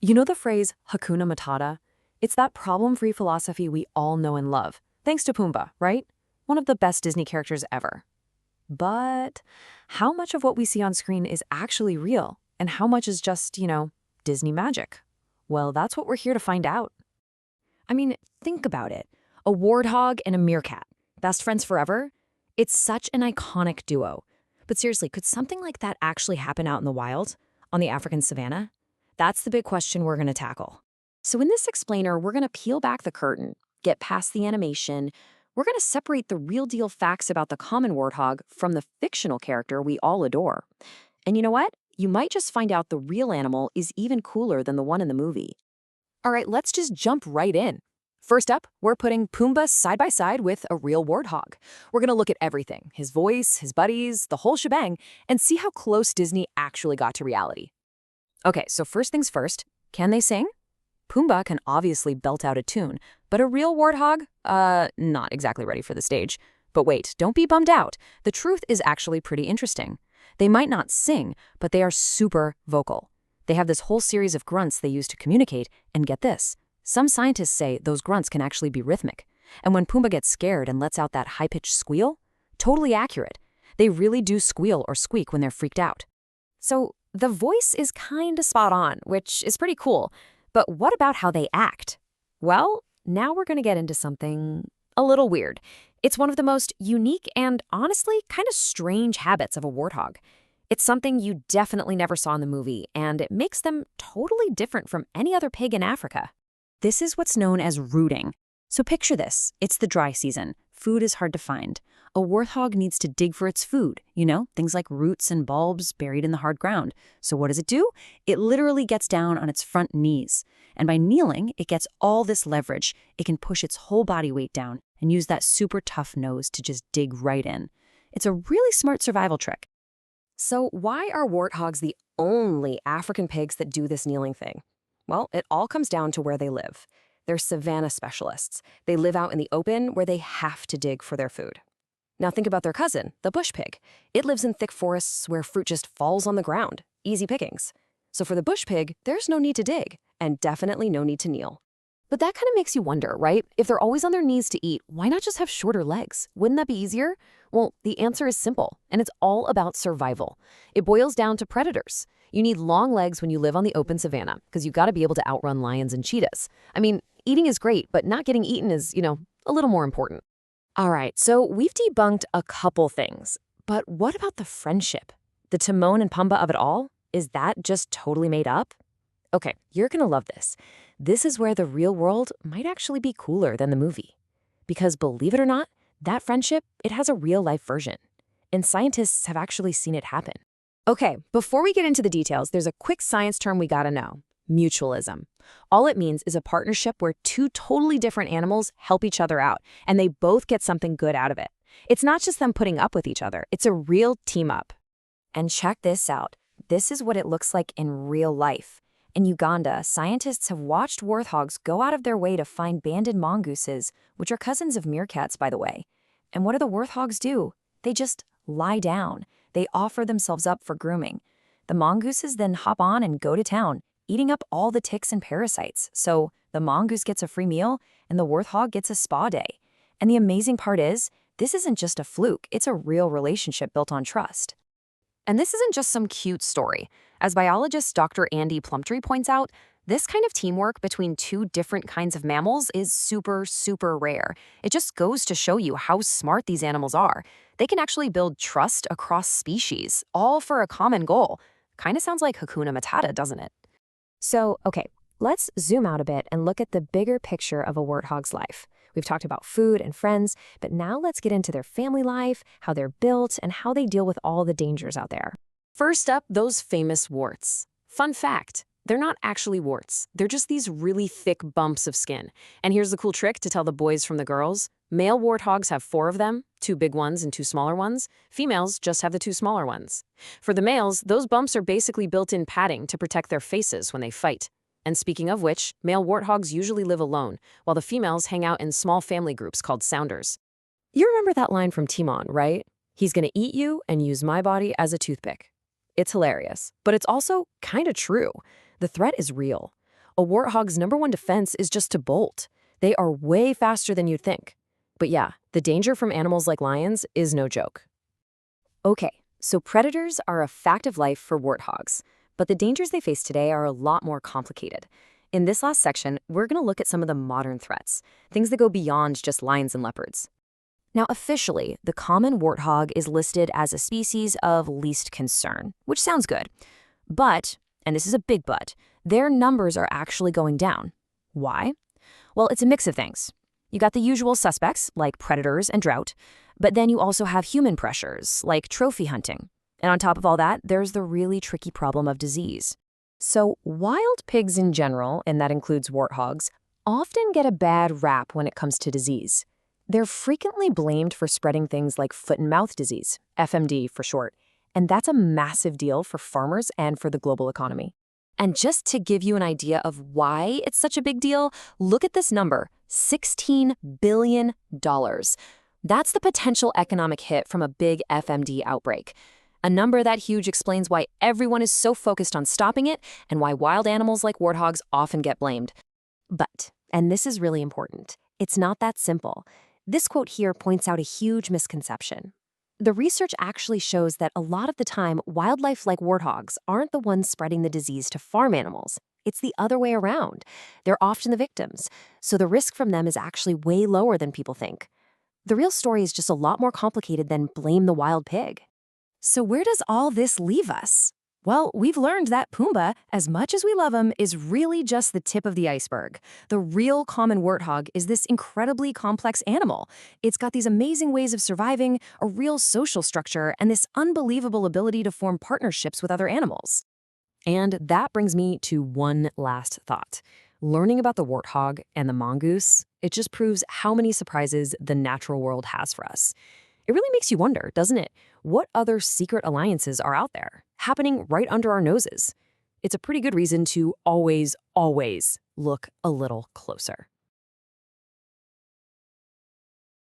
You know the phrase Hakuna Matata? It's that problem-free philosophy we all know and love, thanks to Pumbaa, right? One of the best Disney characters ever. But how much of what we see on screen is actually real, and how much is just, Disney magic? Well, that's what we're here to find out. I mean, think about it. A warthog and a meerkat. Best friends forever? It's such an iconic duo. But seriously, could something like that actually happen out in the wild? On the African savanna? That's the big question we're going to tackle. So in this explainer, we're going to peel back the curtain, get past the animation. We're going to separate the real deal facts about the common warthog from the fictional character we all adore. And you know what? You might just find out the real animal is even cooler than the one in the movie. All right, let's just jump right in. First up, we're putting Pumbaa side by side with a real warthog. We're going to look at everything, his voice, his buddies, the whole shebang, and see how close Disney actually got to reality. Okay, so first things first, can they sing? Pumbaa can obviously belt out a tune, but a real warthog? Not exactly ready for the stage. But wait, don't be bummed out. The truth is actually pretty interesting. They might not sing, but they are super vocal. They have this whole series of grunts they use to communicate, and get this. Some scientists say those grunts can actually be rhythmic. And when Pumbaa gets scared and lets out that high-pitched squeal, totally accurate. They really do squeal or squeak when they're freaked out. So the voice is kinda spot on, which is pretty cool. But what about how they act? Well, now we're gonna get into something a little weird. It's one of the most unique and honestly kinda strange habits of a warthog. It's something you definitely never saw in the movie, and it makes them totally different from any other pig in Africa. This is what's known as rooting. So picture this. It's the dry season. Food is hard to find. A warthog needs to dig for its food, things like roots and bulbs buried in the hard ground. So what does it do? It literally gets down on its front knees. And by kneeling, it gets all this leverage. It can push its whole body weight down and use that super tough nose to just dig right in. It's a really smart survival trick. So why are warthogs the only African pigs that do this kneeling thing? Well, it all comes down to where they live. They're savanna specialists. They live out in the open where they have to dig for their food. Now think about their cousin, the bush pig. It lives in thick forests where fruit just falls on the ground. Easy pickings. So for the bush pig, there's no need to dig, and definitely no need to kneel. But that kind of makes you wonder, right? If they're always on their knees to eat, why not just have shorter legs? Wouldn't that be easier? Well, the answer is simple, and it's all about survival. It boils down to predators. You need long legs when you live on the open savanna, because you got to be able to outrun lions and cheetahs. I mean, eating is great, but not getting eaten is, a little more important. All right, so we've debunked a couple things, but what about the friendship? The Timon and Pumbaa of it all? Is that just totally made up? Okay, you're gonna love this. This is where the real world might actually be cooler than the movie. Because believe it or not, that friendship, it has a real-life version. And scientists have actually seen it happen. Okay, before we get into the details, there's a quick science term we gotta know. Mutualism. All it means is a partnership where two totally different animals help each other out, and they both get something good out of it. It's not just them putting up with each other, it's a real team up. And check this out. This is what it looks like in real life. In Uganda, scientists have watched warthogs go out of their way to find banded mongooses, which are cousins of meerkats, by the way. And what do the warthogs do? They just lie down. They offer themselves up for grooming. The mongooses then hop on and go to town, eating up all the ticks and parasites. So the mongoose gets a free meal, and the warthog gets a spa day. And the amazing part is, this isn't just a fluke, it's a real relationship built on trust. And this isn't just some cute story. As biologist Dr. Andy Plumtree points out, this kind of teamwork between two different kinds of mammals is super, super rare. It just goes to show you how smart these animals are. They can actually build trust across species, all for a common goal. Kinda sounds like Hakuna Matata, doesn't it? So, okay, let's zoom out a bit and look at the bigger picture of a warthog's life. We've talked about food and friends, but now let's get into their family life, how they're built, and how they deal with all the dangers out there. First up, those famous warts. Fun fact, they're not actually warts. They're just these really thick bumps of skin. And here's the cool trick to tell the boys from the girls. Male warthogs have 4 of them, 2 big ones and 2 smaller ones. Females just have the 2 smaller ones. For the males, those bumps are basically built-in padding to protect their faces when they fight. And speaking of which, male warthogs usually live alone, while the females hang out in small family groups called sounders. You remember that line from Timon, right? He's gonna eat you and use my body as a toothpick. It's hilarious, but it's also kinda true. The threat is real. A warthog's #1 defense is just to bolt. They are way faster than you'd think. But yeah, the danger from animals like lions is no joke. Okay, so predators are a fact of life for warthogs, but the dangers they face today are a lot more complicated. In this last section, we're going to look at some of the modern threats, things that go beyond just lions and leopards. Now, officially, the common warthog is listed as a species of least concern, which sounds good. But, and this is a big but, their numbers are actually going down. Why? Well, it's a mix of things. You got the usual suspects, like predators and drought, but then you also have human pressures, like trophy hunting. And on top of all that, there's the really tricky problem of disease. So wild pigs in general, and that includes warthogs, often get a bad rap when it comes to disease. They're frequently blamed for spreading things like foot and mouth disease, FMD for short, and that's a massive deal for farmers and for the global economy. And just to give you an idea of why it's such a big deal, look at this number, $16 billion. That's the potential economic hit from a big FMD outbreak. A number that huge explains why everyone is so focused on stopping it and why wild animals like warthogs often get blamed. But, and this is really important, it's not that simple. This quote here points out a huge misconception. The research actually shows that a lot of the time, wildlife like warthogs aren't the ones spreading the disease to farm animals. It's the other way around. They're often the victims, so the risk from them is actually way lower than people think. The real story is just a lot more complicated than blame the wild pig. So where does all this leave us? Well, we've learned that Pumbaa, as much as we love him, is really just the tip of the iceberg. The real common warthog is this incredibly complex animal. It's got these amazing ways of surviving, a real social structure, and this unbelievable ability to form partnerships with other animals. And that brings me to one last thought. Learning about the warthog and the mongoose, it just proves how many surprises the natural world has for us. It really makes you wonder, doesn't it? What other secret alliances are out there, happening right under our noses? It's a pretty good reason to always, always look a little closer.